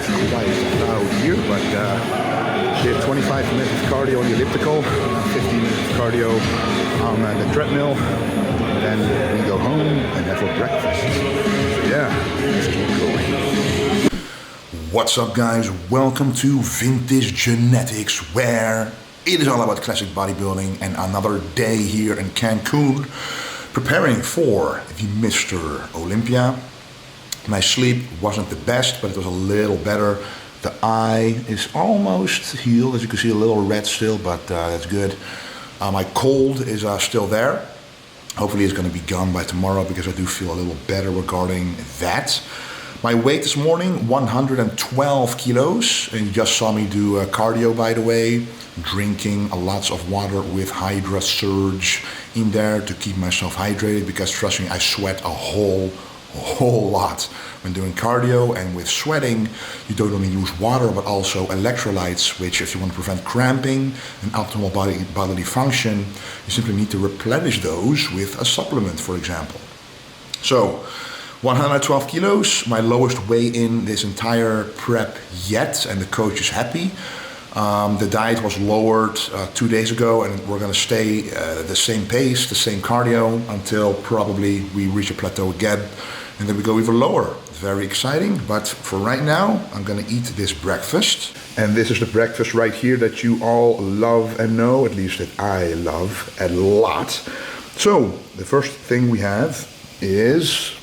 quite loud here, but did 25 minutes of cardio on the elliptical, 15 minutes of cardio on the treadmill, and then we go home and have our breakfast. So yeah, let's keep going. What's up, guys? Welcome to Vintage Genetics, where it is all about classic bodybuilding, and another day here in Cancun, preparing for the Mr. Olympia. My sleep wasn't the best, but it was a little better. The eye is almost healed, as you can see, a little red still, but that's good. My cold is still there. Hopefully it's going to be gone by tomorrow, because I do feel a little better regarding that. My weight this morning, 112 kilos, and you just saw me do cardio, by the way, drinking lots of water with Hydra Surge in there to keep myself hydrated, because trust me, I sweat a whole lot when doing cardio. And with sweating, you don't only use water but also electrolytes, which, if you want to prevent cramping and optimal bodily function, you simply need to replenish those with a supplement, for example. So 112 kilos, my lowest weigh-in this entire prep yet, and the coach is happy. The diet was lowered 2 days ago, and we're going to stay the same pace, the same cardio, until probably we reach a plateau again, and then we go even lower. Very exciting, but for right now, I'm going to eat this breakfast. And this is the breakfast right here that you all love and know, at least that I love a lot. So, the first thing we have is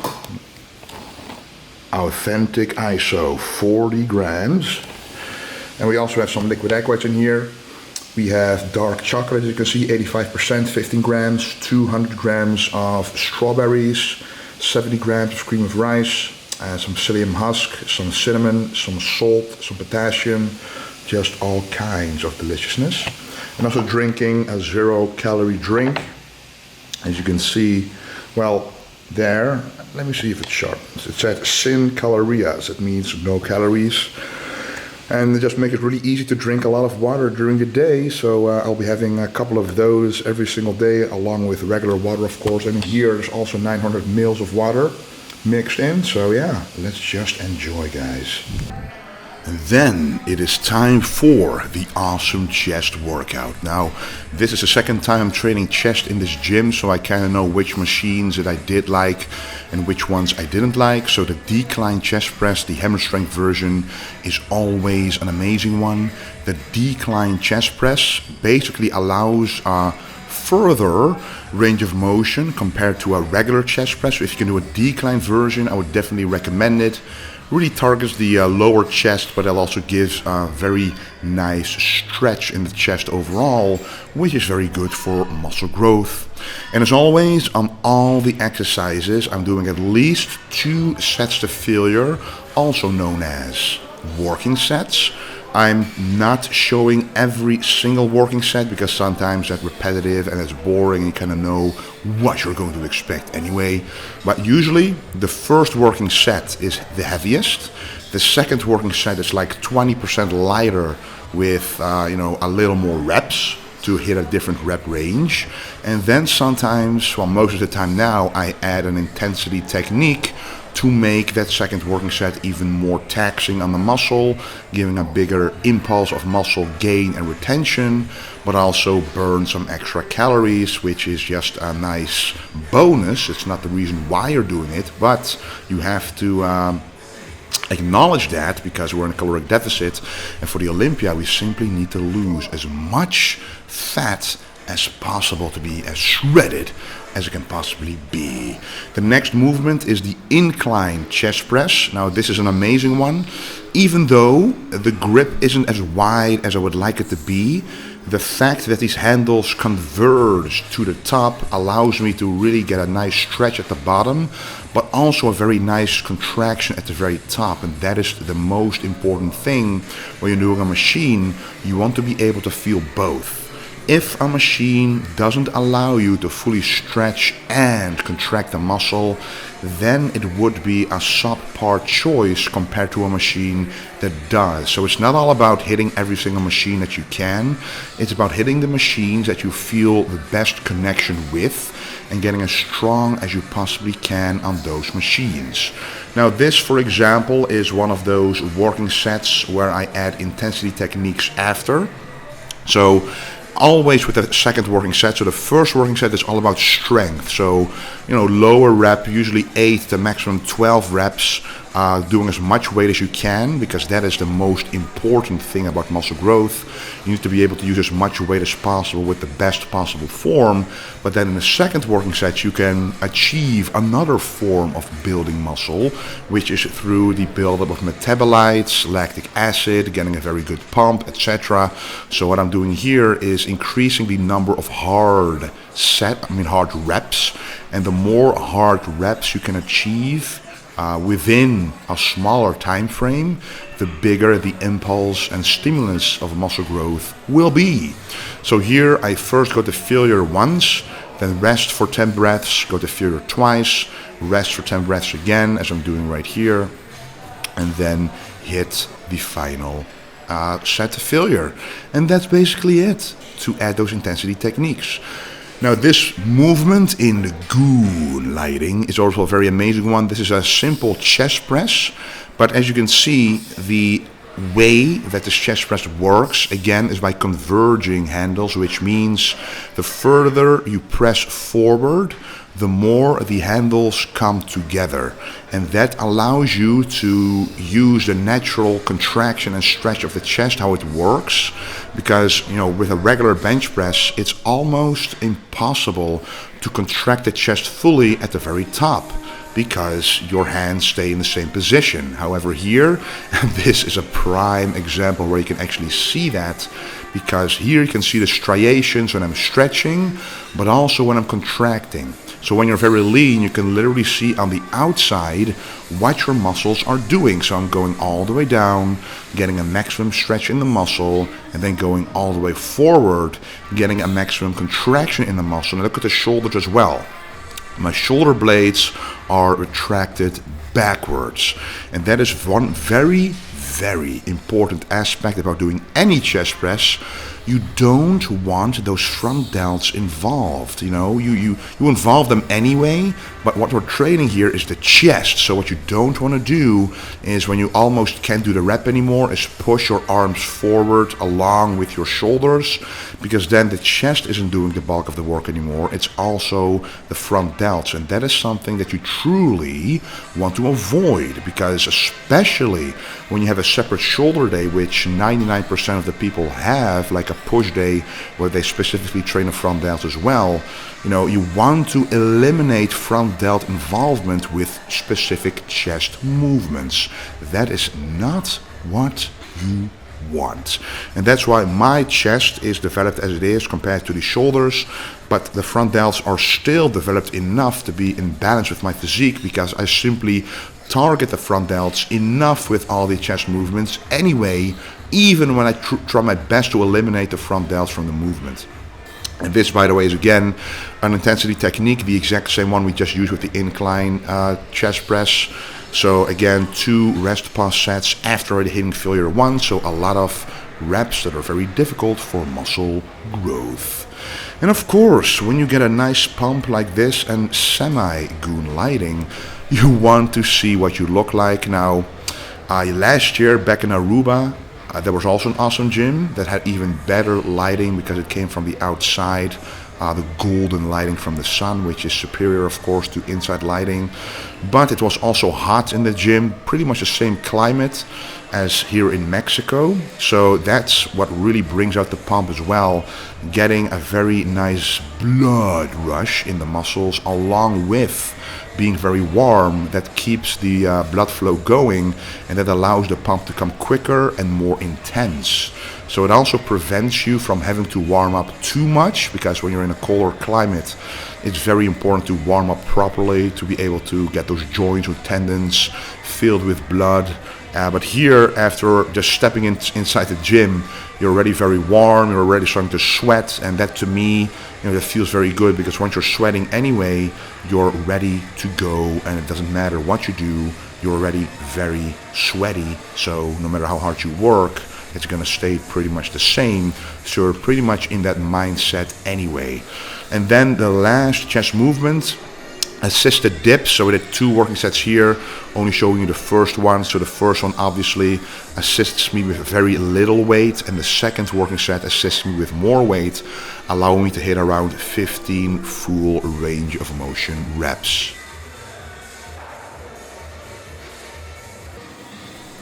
authentic ISO, 40 grams. And we also have some liquid egg whites in here. We have dark chocolate, as you can see, 85%, 15 grams, 200 grams of strawberries, 70 grams of cream of rice, some psyllium husk, some cinnamon, some salt, some potassium, just all kinds of deliciousness. And also drinking a 0-calorie drink. As you can see, well, there, let me see if it's sharp. It said sin calorias, it means no calories. And just make it really easy to drink a lot of water during the day. So I'll be having a couple of those every single day, along with regular water, of course. And here there's also 900 mils of water mixed in. So yeah, let's just enjoy, guys. And then it is time for the awesome chest workout. Now, this is the second time I'm training chest in this gym, so I kind of know which machines that I did like and which ones I didn't like. So the decline chest press, the hammer strength version, is always an amazing one. The decline chest press basically allows further range of motion compared to a regular chest press. So if you can do a decline version, I would definitely recommend it. Really targets the lower chest, but it also gives a very nice stretch in the chest overall, which is very good for muscle growth. And as always, on all the exercises, I'm doing at least 2 sets to failure, also known as working sets. I'm not showing every single working set, because sometimes that's repetitive and it's boring and you kind of know what you're going to expect anyway. But usually the first working set is the heaviest. The second working set is like 20% lighter with a little more reps to hit a different rep range. And then sometimes, well, most of the time now, I add an intensity technique to make that second working set even more taxing on the muscle, giving a bigger impulse of muscle gain and retention, but also burn some extra calories, which is just a nice bonus. It's not the reason why you're doing it, but you have to acknowledge that, because we're in a caloric deficit, and for the Olympia we simply need to lose as much fat as possible to be as shredded as it can possibly be. The next movement is the incline chest press. Now this is an amazing one. Even though the grip isn't as wide as I would like it to be, the fact that these handles converge to the top allows me to really get a nice stretch at the bottom, but also a very nice contraction at the very top. And that is the most important thing when you're doing a machine. You want to be able to feel both. If a machine doesn't allow you to fully stretch and contract the muscle, then it would be a subpar choice compared to a machine that does. So it's not all about hitting every single machine that you can. It's about hitting the machines that you feel the best connection with and getting as strong as you possibly can on those machines. Now this, for example, is one of those working sets where I add intensity techniques after. So always with the second working set. So the first working set is all about strength. So, lower rep, usually 8 to maximum 12 reps, doing as much weight as you can, because that is the most important thing about muscle growth. You need to be able to use as much weight as possible with the best possible form. But then in the second working set, you can achieve another form of building muscle, which is through the buildup of metabolites, lactic acid, getting a very good pump, etc. So what I'm doing here is increasing the number of hard reps, and the more hard reps you can achieve within a smaller time frame, the bigger the impulse and stimulus of muscle growth will be. So here I first go to failure once, then rest for 10 breaths, go to failure twice, rest for 10 breaths again, as I'm doing right here, and then hit the final set to failure. And that's basically it to add those intensity techniques. Now this movement in the goon lighting is also a very amazing one. This is a simple chest press, but as you can see, the way that this chest press works, again, is by converging handles, which means the further you press forward, the more the handles come together. And that allows you to use the natural contraction and stretch of the chest, how it works. Because, with a regular bench press, it's almost impossible to contract the chest fully at the very top, because your hands stay in the same position. However, here, and this is a prime example where you can actually see that, because here you can see the striations when I'm stretching, but also when I'm contracting. So when you're very lean, you can literally see on the outside what your muscles are doing. So I'm going all the way down, getting a maximum stretch in the muscle, and then going all the way forward, getting a maximum contraction in the muscle. And look at the shoulders as well. My shoulder blades are retracted backwards. And that is one very, very important aspect about doing any chest press. You don't want those front delts involved. You involve them anyway, but what we're training here is the chest. So what you don't want to do is, when you almost can't do the rep anymore, is push your arms forward along with your shoulders, because then the chest isn't doing the bulk of the work anymore. It's also the front delts, and that is something that you truly want to avoid, because especially when you have a separate shoulder day, which 99% of the people have, like a push day where they specifically train the front delts as well, you want to eliminate front delt involvement with specific chest movements. That is not what you want. And that's why my chest is developed as it is compared to the shoulders, but the front delts are still developed enough to be in balance with my physique, because I simply target the front delts enough with all the chest movements anyway, even when I try my best to eliminate the front delts from the movement. And this, by the way, is again an intensity technique, the exact same one we just used with the incline chest press. So again, 2 rest pause sets after already hitting failure 1, so a lot of reps that are very difficult for muscle growth. And of course, when you get a nice pump like this and semi-goon lighting, you want to see what you look like. Now, last year back in Aruba, there was also an awesome gym that had even better lighting, because it came from the outside, the golden lighting from the sun, which is superior, of course, to inside lighting. But it was also hot in the gym, pretty much the same climate as here in Mexico. So that's what really brings out the pump as well, getting a very nice blood rush in the muscles, along with being very warm. That keeps the blood flow going, and that allows the pump to come quicker and more intense. So it also prevents you from having to warm up too much, because when you're in a colder climate, it's very important to warm up properly to be able to get those joints or tendons filled with blood But here, after just stepping inside the gym, you're already very warm, you're already starting to sweat, and that to me, that feels very good, because once you're sweating anyway, you're ready to go, and it doesn't matter what you do, you're already very sweaty, so no matter how hard you work, it's going to stay pretty much the same, so you're pretty much in that mindset anyway. And then the last chest movement, assisted dips. So we did 2 working sets here, only showing you the first one. So the first one obviously assists me with very little weight, and the second working set assists me with more weight, allowing me to hit around 15 full range of motion reps.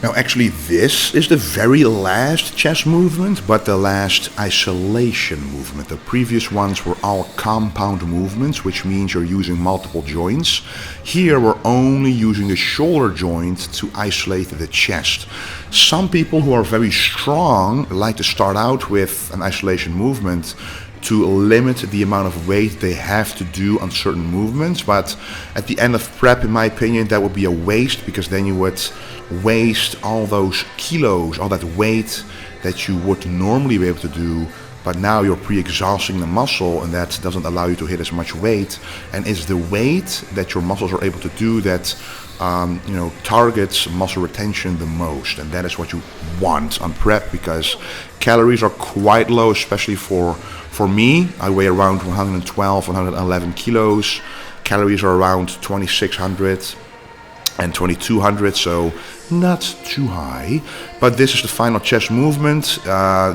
Now actually this is the very last chest movement, but the last isolation movement. The previous ones were all compound movements, which means you're using multiple joints. Here we're only using the shoulder joint to isolate the chest. Some people who are very strong like to start out with an isolation movement to limit the amount of weight they have to do on certain movements, but at the end of prep, in my opinion, that would be a waste, because then you would waste all those kilos, all that weight that you would normally be able to do, but now you're pre-exhausting the muscle, and that doesn't allow you to hit as much weight. And it's the weight that your muscles are able to do that targets muscle retention the most, and that is what you want on prep, because calories are quite low, especially for me. I weigh around 112, 111 kilos. Calories are around 2,600 and 2,200, so not too high. But this is the final chest movement,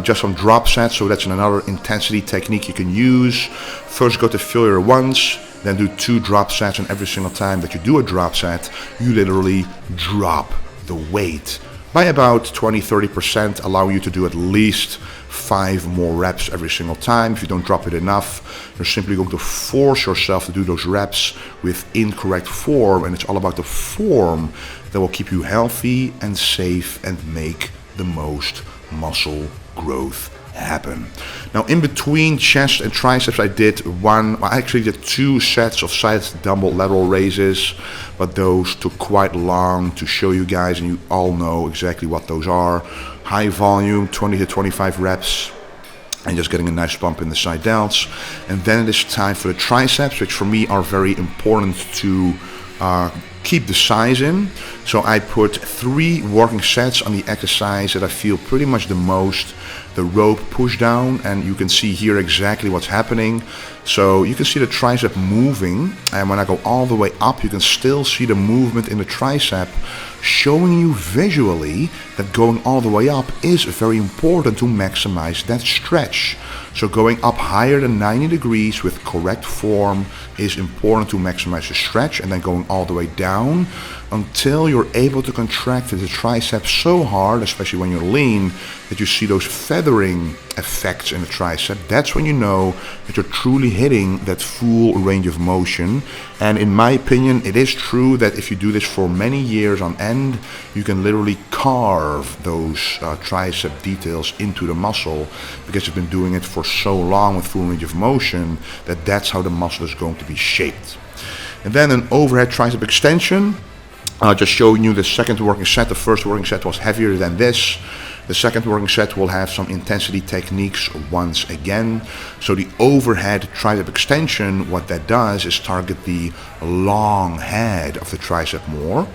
just some drop sets, so that's another intensity technique you can use. First go to failure once, then do 2 drop sets, and every single time that you do a drop set, you literally drop the weight by about 20-30%, allowing you to do at least 5 more reps every single time. If you don't drop it enough, you're simply going to force yourself to do those reps with incorrect form, and it's all about the form that will keep you healthy and safe and make the most muscle growth happen. Now in between chest and triceps, I actually did 2 sets of side dumbbell lateral raises, but those took quite long to show you guys, and you all know exactly what those are. High volume, 20 to 25 reps, and just getting a nice bump in the side delts. And then it is time for the triceps, which for me are very important to keep the size in. So I put 3 working sets on the exercise that I feel pretty much the most, the rope push down, and you can see here exactly what's happening. So you can see the tricep moving, and when I go all the way up, you can still see the movement in the tricep, showing you visually that going all the way up is very important to maximize that stretch. So going up higher than 90 degrees with correct form is important to maximize the stretch, and then going all the way down until you're able to contract the triceps so hard, especially when you're lean, that you see those feathering effects in the tricep. That's when you know that you're truly hitting that full range of motion. And in my opinion, it is true that if you do this for many years on end, you can literally carve those tricep details into the muscle, because you've been doing it for so long with full range of motion that that's how the muscle is going to be shaped. And then an overhead tricep extension. Just showing you the second working set. The first working set was heavier than this. The second working set will have some intensity techniques once again. So the overhead tricep extension, what that does is target the long head of the tricep more.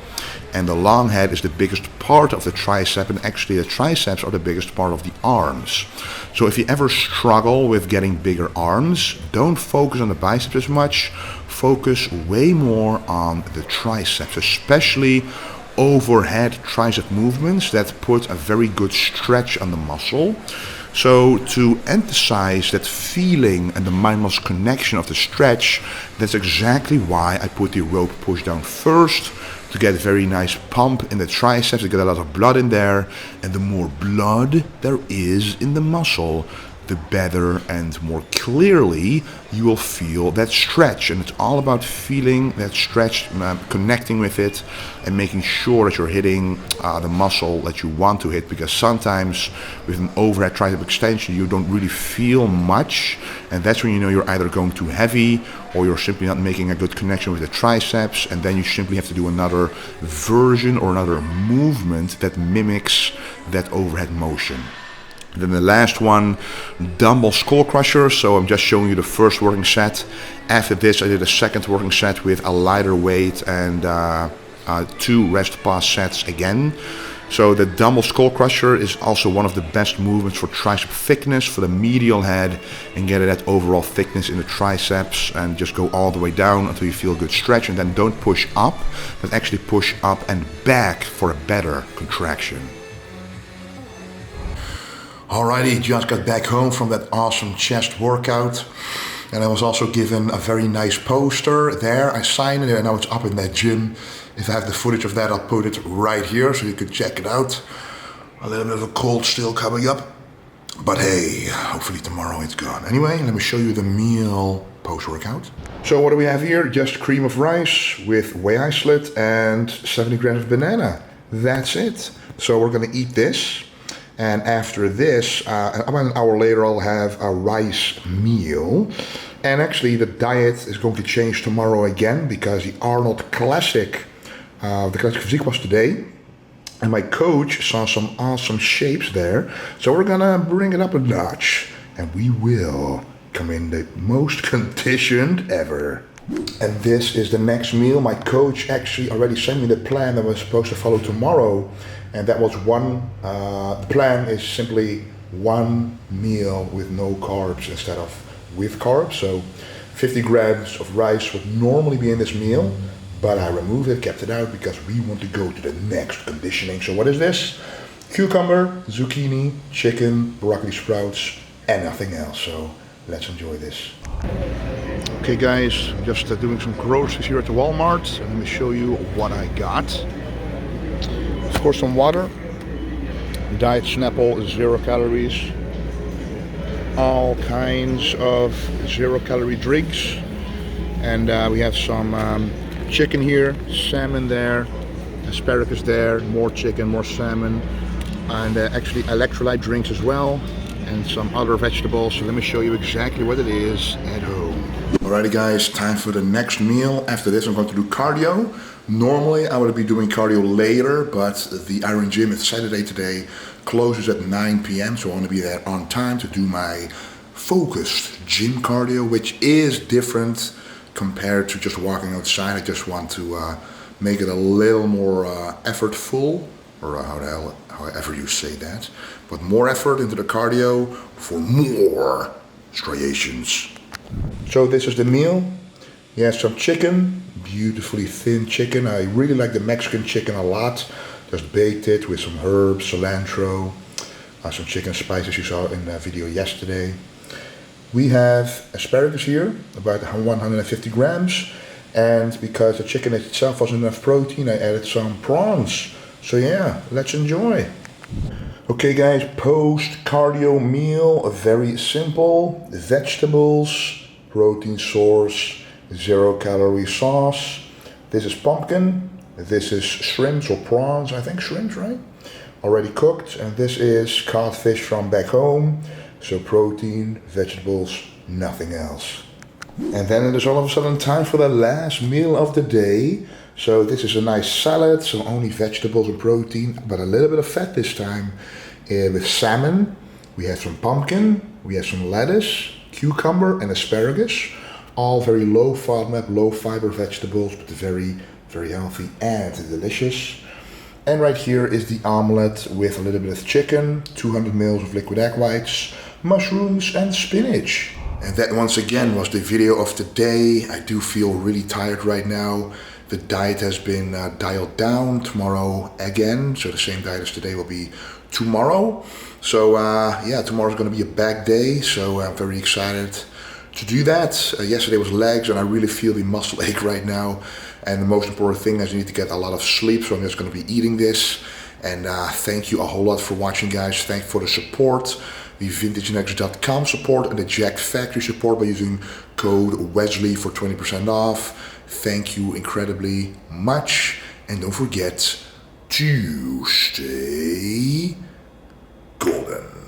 And the long head is the biggest part of the tricep, and actually the triceps are the biggest part of the arms. So if you ever struggle with getting bigger arms, don't focus on the biceps as much. Focus way more on the triceps, especially overhead tricep movements that put a very good stretch on the muscle. So to emphasize that feeling and the mind-muscle connection of the stretch, that's exactly why I put the rope push down first, to get a very nice pump in the triceps, to get a lot of blood in there. And the more blood there is in the muscle, the better and more clearly you will feel that stretch. And it's all about feeling that stretch, connecting with it, and making sure that you're hitting the muscle that you want to hit, because sometimes with an overhead tricep extension you don't really feel much, and that's when you know you're either going too heavy or you're simply not making a good connection with the triceps, and then you simply have to do another version or another movement that mimics that overhead motion. Then the last one, Dumbbell Skullcrushers. So I'm just showing you the first working set. After this I did a second working set with a lighter weight and 2 rest pause sets again. So the Dumbbell Skullcrusher is also one of the best movements for tricep thickness, for the medial head, and get that overall thickness in the triceps, and just go all the way down until you feel a good stretch, and then don't push up, but actually push up and back for a better contraction. Alrighty, just got back home from that awesome chest workout, and I was also given a very nice poster there. I signed it and now it's up in that gym. If I have the footage of that, I'll put it right here so you can check it out. A little bit of a cold still coming up, but hey, hopefully tomorrow it's gone. Anyway, let me show you the meal post-workout. So what do we have here? Just cream of rice with whey isolate and 70 grams of banana. That's it. So we're gonna eat this. And after this, about an hour later, I'll have a rice meal. And actually, the diet is going to change tomorrow again, because the Arnold Classic, the Classic Physique was today. And my coach saw some awesome shapes there. So we're gonna bring it up a notch. And we will come in the most conditioned ever. And this is the next meal. My coach actually already sent me the plan that was supposed to follow tomorrow. And that was the plan is simply one meal with no carbs instead of with carbs. So 50 grams of rice would normally be in this meal, but I removed it, kept it out, because we want to go to the next conditioning. So what is this? Cucumber, zucchini, chicken, broccoli sprouts, and nothing else. So let's enjoy this. Okay guys, just doing some groceries here at the Walmart. And let me show you what I got. Of course, some water, Diet Snapple, 0 calories, all kinds of 0 calorie drinks, and we have some chicken here, salmon there, asparagus there, more chicken, more salmon, and actually electrolyte drinks as well, and some other vegetables. So let me show you exactly what it is at home. Alrighty guys, time for the next meal. After this I'm going to do cardio. Normally I would be doing cardio later, but the Iron Gym, it's Saturday today, closes at 9 p.m. so I want to be there on time to do my focused gym cardio, which is different compared to just walking outside. I just want to make it a little more effortful, or however you say that, but more effort into the cardio for more striations. So this is the meal. You have some chicken, beautifully thin chicken. I really like the Mexican chicken a lot. Just baked it with some herbs, cilantro, some chicken spices you saw in the video yesterday. We have asparagus here, about 150 grams. And because the chicken itself wasn't enough protein, I added some prawns. So yeah, let's enjoy. Okay guys, post-cardio meal, very simple. Vegetables, protein source, 0 calorie sauce. This is pumpkin. This is shrimps or prawns, I think shrimps, right? Already cooked. And this is cod fish from back home. So protein, vegetables, nothing else. And then it is all of a sudden time for the last meal of the day. So this is a nice salad, so only vegetables and protein, but a little bit of fat this time with salmon. We have some pumpkin, we have some lettuce, cucumber and asparagus. All very low FODMAP, low fiber vegetables, but very, very healthy and delicious. And right here is the omelet with a little bit of chicken, 200 ml of liquid egg whites, mushrooms and spinach. And that once again was the video of the day. I do feel really tired right now. The diet has been dialed down. Tomorrow again, so the same diet as today will be tomorrow. So yeah, tomorrow's going to be a back day, so I'm very excited to do that. Yesterday was legs, and I really feel the muscle ache right now. And the most important thing is you need to get a lot of sleep, so I'm just going to be eating this. And thank you a whole lot for watching, guys. Thank you for the support. the VintageNext.com support and the Jack Factory support by using code Wesley for 20% off. Thank you incredibly much. And don't forget to stay golden.